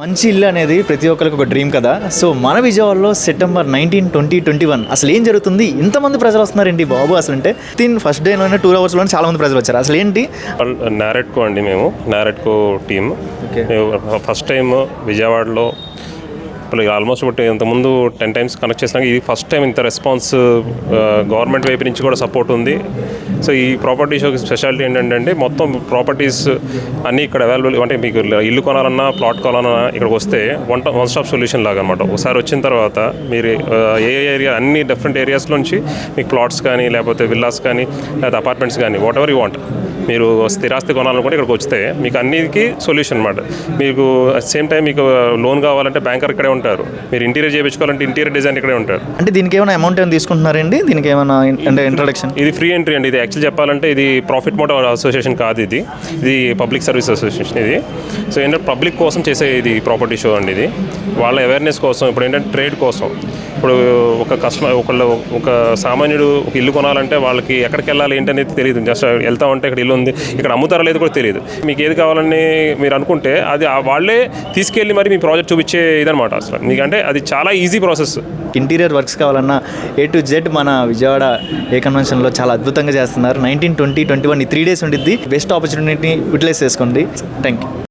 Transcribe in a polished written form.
మంచి ఇల్లు అనేది ప్రతి ఒక్కరికి ఒక డ్రీమ్ కదా. సో మన విజయవాడలో సెప్టెంబర్ 19, 2021 అసలు ఏం జరుగుతుంది, ఇంతమంది ప్రజలు వస్తున్నారండి బాబు. అసలు అంటే ఫస్ట్ డేలోనే 2 అవర్స్లోనే చాలా మంది ప్రజలు వచ్చారు. అసలు ఏంటి? నారెట్కో అండి, మేము నారెట్కో టీమ్. ఫస్ట్ టైం విజయవాడలో ఆల్మోస్ట్ ఒకటి ఇంతకుముందు 10 times కనెక్ట్ చేసినాక ఇది ఫస్ట్ టైం ఇంత రెస్పాన్స్ గవర్నమెంట్ వైపు నుంచి కూడా సపోర్ట్ ఉంది. సో ఈ ప్రాపర్టీ షోకి స్పెషాలిటీ ఏంటంటే మొత్తం ప్రాపర్టీస్ అన్నీ ఇక్కడ అవైలబుల్. అంటే మీకు ఇల్లు కొనాలన్నా ప్లాట్ కొనాలన్నా ఇక్కడికి వస్తే వన్ స్టాప్ సొల్యూషన్ లాగా అనమాట. ఒకసారి వచ్చిన తర్వాత మీరు ఏ ఏరియా అన్ని డిఫరెంట్ ఏరియాస్ నుంచి మీకు ప్లాట్స్ కానీ లేకపోతే విల్లాస్ కానీ లేకపోతే అపార్ట్మెంట్స్ కానీ వాట్ ఎవర్ యూ వాంట్, మీరు స్థిరాస్తి కొనాలనుకుంటే ఇక్కడికి వస్తే మీకు అన్నిటికీ సొల్యూషన్ అనమాట. మీకు సేమ్ టైం మీకు లోన్ కావాలంటే బ్యాంకర్ ఇక్కడే ఉంటారు, మీరు ఇంటీరియర్ చేయించుకోవాలంటే ఇంటీరియర్ డిజైన్ ఇక్కడే ఉంటారు. అంటే దీనికి ఏమైనా అమౌంట్ ఏమైనా తీసుకుంటున్నారండి? దీనికి ఏమైనా అంటే ఇంట్రొడక్షన్? ఇది ఫ్రీ ఎంట్రీ అండి. ఇది యాక్చువల్ చెప్పాలంటే ఇది ప్రాఫిట్ మోటివ్ అసోసియేషన్ కాదు, ఇది పబ్లిక్ సర్వీస్ అసోసియేషన్. ఇది సో ఏంటంటే పబ్లిక్ కోసం చేసే ఇది ప్రాపర్టీ షో అండి. ఇది వాళ్ళ అవేర్నెస్ కోసం, ఇప్పుడు ఏంటంటే ట్రేడ్ కోసం. ఇప్పుడు ఒక కస్టమర్ ఒక సామాన్యుడు ఒక ఇల్లు కొనాలంటే వాళ్ళకి ఎక్కడికి వెళ్ళాలి ఏంటనేది తెలియదు. జస్ట్ వెళ్తా ఉంటే ఇక్కడ ఇల్లు ఉంది, ఇక్కడ అమ్ముతారా లేదు కూడా తెలియదు. మీకు ఏది కావాలని మీరు అనుకుంటే అది వాళ్ళే తీసుకెళ్ళి మరి మీ ప్రాజెక్ట్ చూపించే ఇదనమాట. అసలు మీకంటే అది చాలా ఈజీ ప్రాసెస్. ఇంటీరియర్ వర్క్స్ కావాలన్నా A to Z మన విజయవాడ ఏ కన్వెన్షన్లో చాలా అద్భుతంగా చేస్తున్నారు. 19, 20, 21 ఈ 3 days ఉండిద్ది. బెస్ట్ ఆపర్చునిటీని యూటిలైజ్ చేసుకోండి. Thank you.